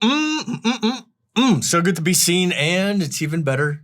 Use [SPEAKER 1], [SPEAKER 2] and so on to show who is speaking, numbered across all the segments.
[SPEAKER 1] So good to be seen, and it's even better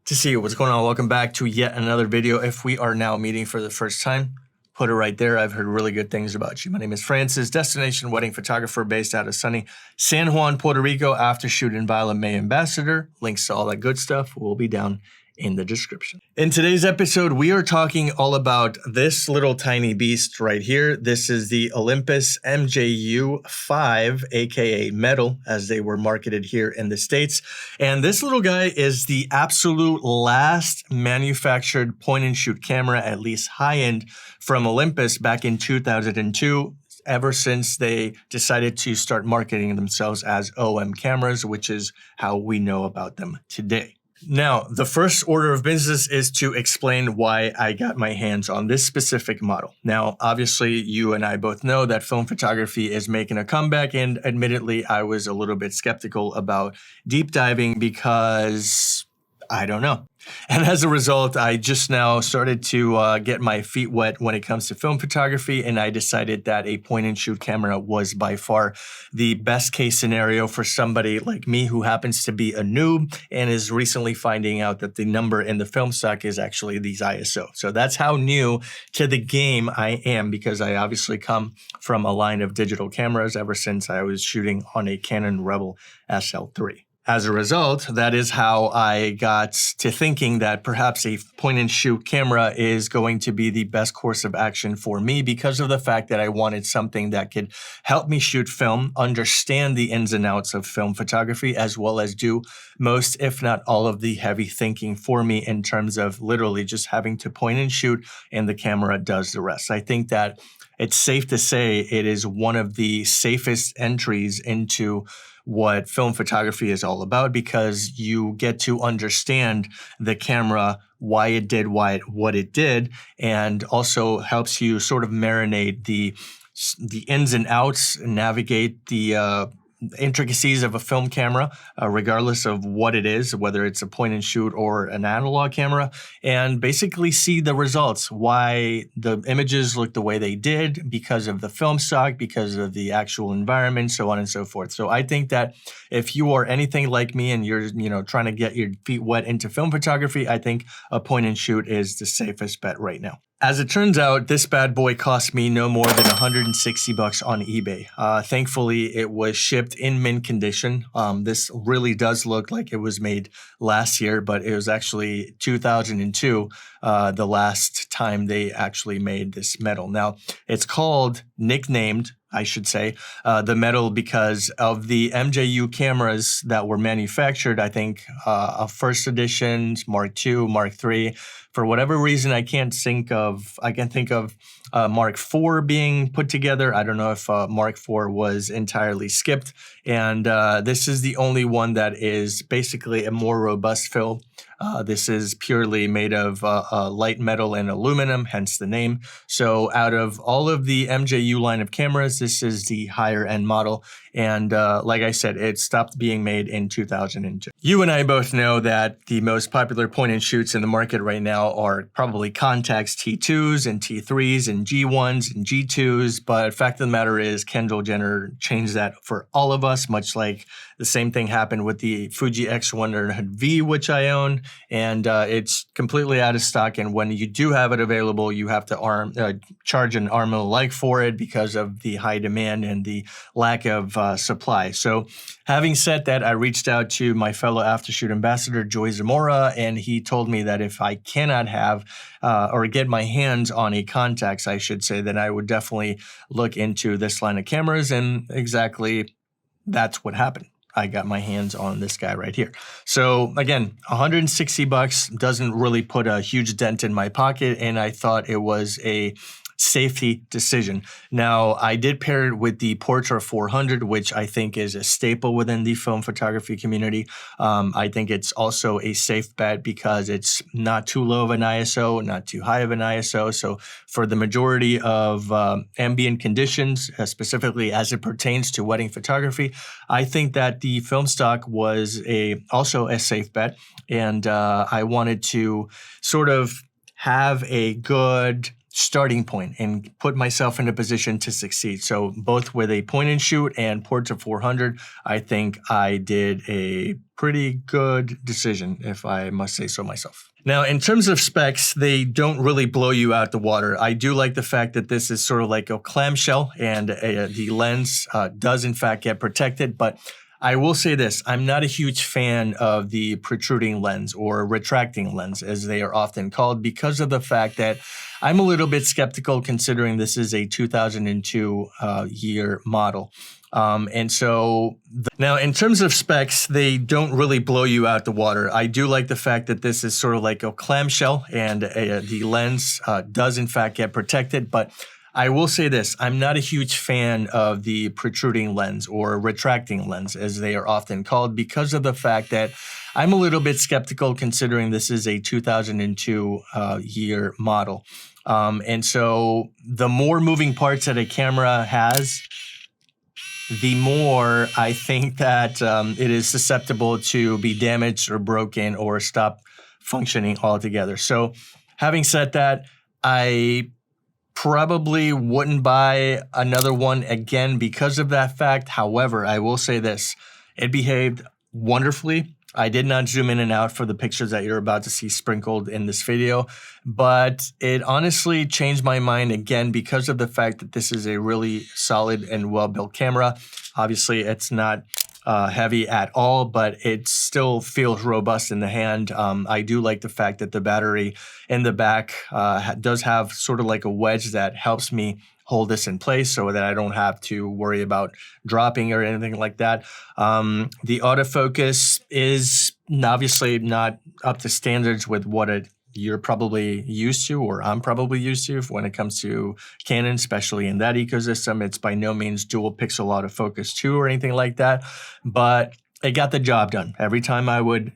[SPEAKER 1] to see you. What's going on? Welcome back to yet another video. If we are now meeting for the first time, put it right there. I've heard really good things about you. My name is Francis, destination wedding photographer based out of sunny San Juan, Puerto Rico, after shoot in Violet May Ambassador. Links to all that good stuff will be down in the description. In today's episode, we are talking all about this little tiny beast right here. This is the Olympus MJU V, aka metal, as they were marketed here in the States. And this little guy is the absolute last manufactured point and shoot camera, at least high end, from Olympus back in 2002. Ever since they decided to start marketing themselves as OM cameras, which is how we know about them today. Now, the first order of business is to explain why I got my hands on this specific model. Now, obviously, you and I both know that film photography is making a comeback, and admittedly, I was a little bit skeptical about deep diving because I don't know. And as a result, I just now started to get my feet wet when it comes to film photography, and I decided that a point and shoot camera was by far the best case scenario for somebody like me who happens to be a noob and is recently finding out that the number in the film stock is actually these ISO. So that's how new to the game I am, because I obviously come from a line of digital cameras ever since I was shooting on a Canon Rebel SL3. As a result, that is how I got to thinking that perhaps a point and shoot camera is going to be the best course of action for me, because of the fact that I wanted something that could help me shoot film, understand the ins and outs of film photography, as well as do most, if not all, of the heavy thinking for me in terms of literally just having to point and shoot and the camera does the rest. I think that it's safe to say it is one of the safest entries into what film photography is all about, because you get to understand the camera, why it did what it did, and also helps you sort of marinate the ins and outs, navigate the intricacies of a film camera, regardless of what it is, whether it's a point and shoot or an analog camera, and basically see the results, why the images look the way they did because of the film stock, because of the actual environment, so on and so forth. So I think that if you are anything like me and you're trying to get your feet wet into film photography, I think a point and shoot is the safest bet right now. As it turns out, this bad boy cost me no more than $160 on eBay. Thankfully, it was shipped in mint condition. This really does look like it was made last year, but it was actually 2002, the last time they actually made this metal. Now, it's nicknamed, I should say, the metal because of the MJU cameras that were manufactured. I think first editions, Mark II, Mark III. For whatever reason, I can think of Mark IV being put together. I don't know if Mark IV was entirely skipped. And this is the only one that is basically a more robust fill. This is purely made of light metal and aluminum, hence the name. So out of all of the MJU line of cameras, this is the higher end model. And like I said, it stopped being made in 2002. You and I both know that the most popular point and shoots in the market right now are probably Contax T2s and T3s and G1s and G2s. But fact of the matter is, Kendall Jenner changed that for all of us, much like the same thing happened with the Fuji X100 V, which I own, and it's completely out of stock. And when you do have it available, you have to charge an arm and a leg for it because of the high demand and the lack of supply. So having said that, I reached out to my fellow aftershoot ambassador, Joy Zamora, and he told me that if I cannot have or get my hands on a Contax, I should say, then I would definitely look into this line of cameras. And exactly that's what happened. I got my hands on this guy right here. So again, $160 doesn't really put a huge dent in my pocket, and I thought it was a safety decision. Now, I did pair it with the Portra 400, which I think is a staple within the film photography community. I think it's also a safe bet because it's not too low of an ISO, not too high of an ISO. So for the majority of ambient conditions, specifically as it pertains to wedding photography, I think that the film stock was also a safe bet. And I wanted to sort of have a good starting point and put myself in a position to succeed. So both with a point and shoot and Portra 400, I think I did a pretty good decision, if I must say so myself. Now, in terms of specs, they don't really blow you out the water. I do like the fact that this is sort of like a clamshell and the lens does in fact get protected, but I will say this, I'm not a huge fan of the protruding lens or retracting lens, as they are often called, because of the fact that I'm a little bit skeptical considering this is a 2002 year model. Now, in terms of specs, they don't really blow you out the water. I do like the fact that this is sort of like a clamshell and the lens does in fact get protected, but I will say this, I'm not a huge fan of the protruding lens or retracting lens, as they are often called, because of the fact that I'm a little bit skeptical considering this is a 2002 year model. The more moving parts that a camera has, the more I think that it is susceptible to be damaged or broken or stop functioning altogether. So having said that, I probably wouldn't buy another one again because of that fact. However, I will say this, it behaved wonderfully. I did not zoom in and out for the pictures that you're about to see sprinkled in this video, but it honestly changed my mind again because of the fact that this is a really solid and well-built camera. Obviously, it's not heavy at all, but it still feels robust in the hand. I do like the fact that the battery in the back does have sort of like a wedge that helps me hold this in place so that I don't have to worry about dropping or anything like that. The autofocus is obviously not up to standards with what you're probably used to, or I'm probably used to when it comes to Canon, especially in that ecosystem. It's by no means dual pixel autofocus 2 or anything like that, but it got the job done. Every time I would,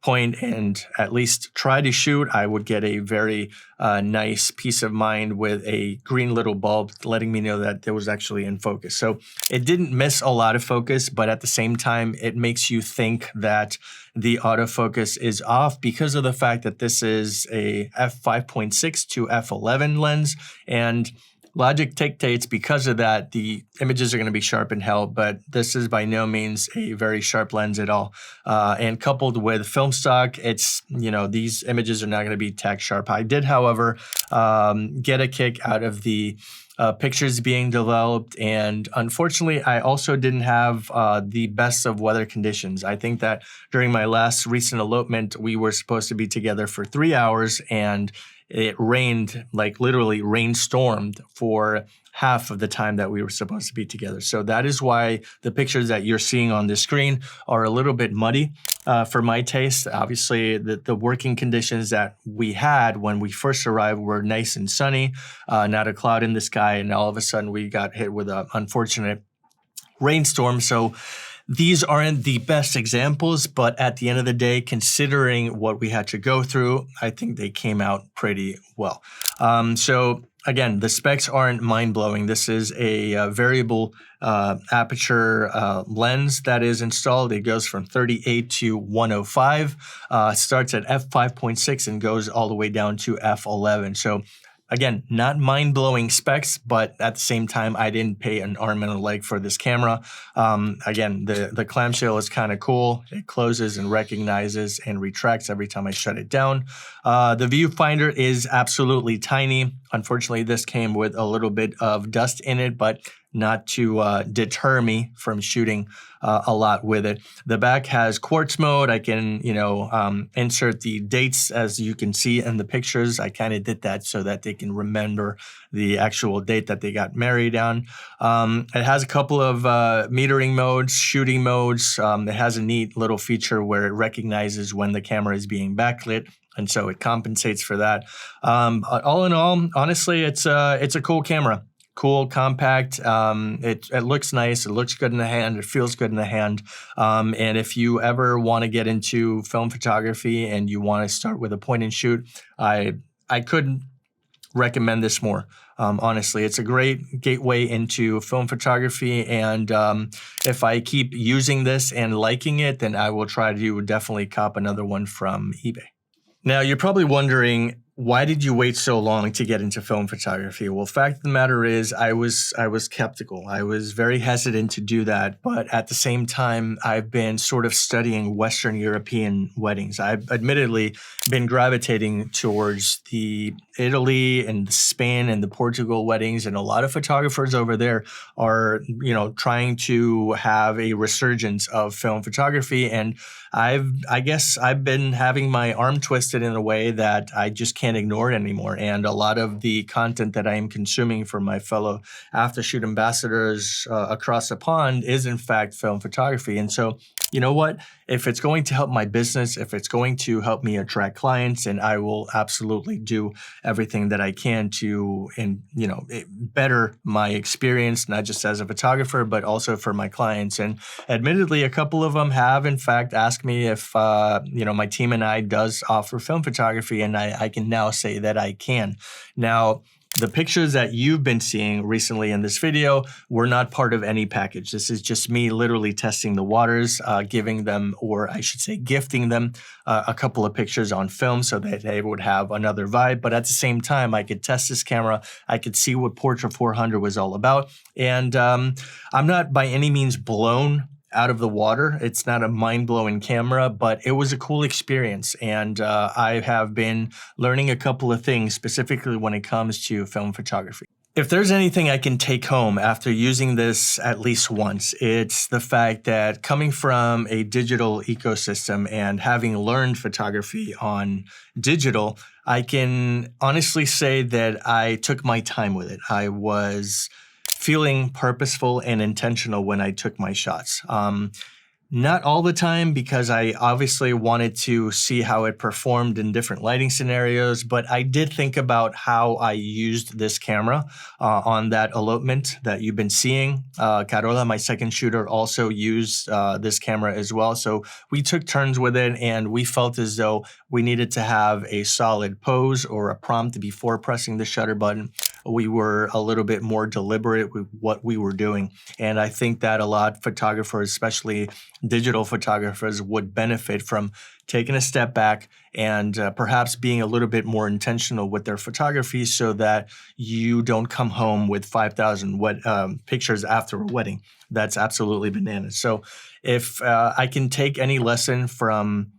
[SPEAKER 1] point and at least try to shoot, I would get a very nice peace of mind with a green little bulb letting me know that it was actually in focus. So it didn't miss a lot of focus, but at the same time, it makes you think that the autofocus is off because of the fact that this is a f5.6 to f11 lens, and logic dictates because of that, the images are going to be sharp in hell, but this is by no means a very sharp lens at all. And coupled with film stock, it's, these images are not going to be tack sharp. I did, however, get a kick out of the pictures being developed, and unfortunately, I also didn't have the best of weather conditions. I think that during my last recent elopement, we were supposed to be together for 3 hours, and it rained, like literally rainstormed for half of the time that we were supposed to be together. So that is why the pictures that you're seeing on the screen are a little bit muddy for my taste. Obviously, the working conditions that we had when we first arrived were nice and sunny, not a cloud in the sky, and all of a sudden we got hit with an unfortunate rainstorm. So these aren't the best examples, but at the end of the day, considering what we had to go through, I think they came out pretty well. So again, the specs aren't mind-blowing. This is a variable aperture lens that is installed. It goes from 38 to 105, starts at f5.6 and goes all the way down to f11. So again, not mind-blowing specs, but at the same time, I didn't pay an arm and a leg for this camera. Again, the clamshell is kind of cool. It closes and recognizes and retracts every time I shut it down. The viewfinder is absolutely tiny. Unfortunately, this came with a little bit of dust in it, but not to deter me from shooting a lot with it. The back has quartz mode. I can, insert the dates as you can see in the pictures. I kind of did that so that they can remember the actual date that they got married on. It has a couple of metering modes, shooting modes. It has a neat little feature where it recognizes when the camera is being backlit, and so it compensates for that. All in all, honestly, it's a cool camera. Cool, compact, it looks nice, it looks good in the hand, it feels good in the hand. And if you ever want to get into film photography and you want to start with a point and shoot, I couldn't recommend this more. Honestly, it's a great gateway into film photography, and if I keep using this and liking it, then I will try to definitely cop another one from eBay. Now, you're probably wondering, Why did you wait so long to get into film photography? Well, fact of the matter is I was skeptical. I was very hesitant to do that, but at the same time, I've been sort of studying Western European weddings. I've admittedly been gravitating towards the Italy and the Spain and the Portugal weddings, and a lot of photographers over there are, trying to have a resurgence of film photography. And I guess I've been having my arm twisted in a way that I just can't ignore it anymore. And a lot of the content that I am consuming from my fellow after-shoot ambassadors across the pond is in fact film photography. And so, you know what? If it's going to help my business, if it's going to help me attract clients, and I will absolutely do everything that I can to, better my experience, not just as a photographer, but also for my clients. And admittedly, a couple of them have in fact asked me if, my team and I does offer film photography, and I can now say that I can. Now, the pictures that you've been seeing recently in this video were not part of any package. This is just me literally testing the waters, giving them, or I should say gifting them, a couple of pictures on film so that they would have another vibe. But at the same time, I could test this camera. I could see what Portra 400 was all about. And I'm not by any means blown out of the water. It's not a mind-blowing camera, but it was a cool experience. And I have been learning a couple of things specifically when it comes to film photography. If there's anything I can take home after using this at least once, it's the fact that coming from a digital ecosystem and having learned photography on digital, I can honestly say that I took my time with it. I was feeling purposeful and intentional when I took my shots. Not all the time, because I obviously wanted to see how it performed in different lighting scenarios, but I did think about how I used this camera on that elopement that you've been seeing. Carola, my second shooter, also used this camera as well. So we took turns with it, and we felt as though we needed to have a solid pose or a prompt before pressing the shutter button. We were a little bit more deliberate with what we were doing. And I think that a lot of photographers, especially digital photographers, would benefit from taking a step back and perhaps being a little bit more intentional with their photography so that you don't come home with 5,000 pictures after a wedding. That's absolutely bananas. So if I can take any lesson from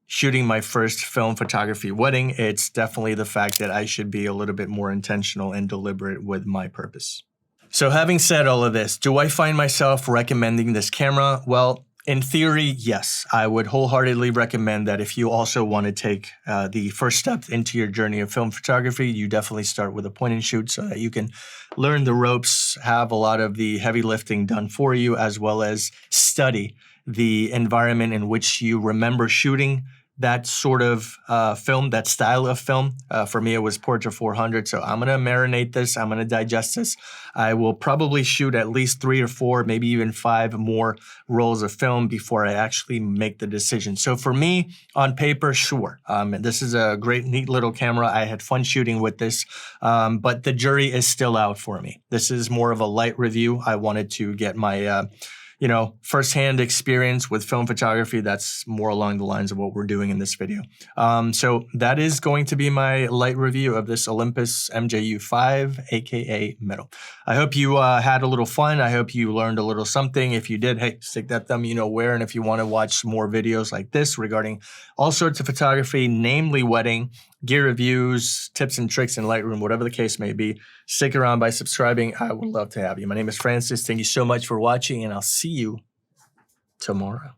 [SPEAKER 1] shooting my first film photography wedding, it's definitely the fact that I should be a little bit more intentional and deliberate with my purpose. So having said all of this, do I find myself recommending this camera? Well, in theory, yes. I would wholeheartedly recommend that if you also want to take the first step into your journey of film photography, you definitely start with a point and shoot so that you can learn the ropes, have a lot of the heavy lifting done for you, as well as study the environment in which you remember shooting that sort of film, that style of film. For me, it was Portra 400. So I'm going to marinate this. I'm going to digest this. I will probably shoot at least 3 or 4, maybe even 5 more rolls of film before I actually make the decision. So for me, on paper, sure. This is a great, neat little camera. I had fun shooting with this, but the jury is still out for me. This is more of a light review. I wanted to get my firsthand experience with film photography. That's more along the lines of what we're doing in this video. So that is going to be my light review of this Olympus MJU V, aka Metal. I hope you had a little fun. I hope you learned a little something. If you did, hey, stick that thumb where. And if you want to watch more videos like this regarding all sorts of photography, namely wedding, gear reviews, tips and tricks in Lightroom, whatever the case may be, stick around by subscribing. I would love to have you. My name is Francis. Thank you so much for watching, and I'll see you tomorrow.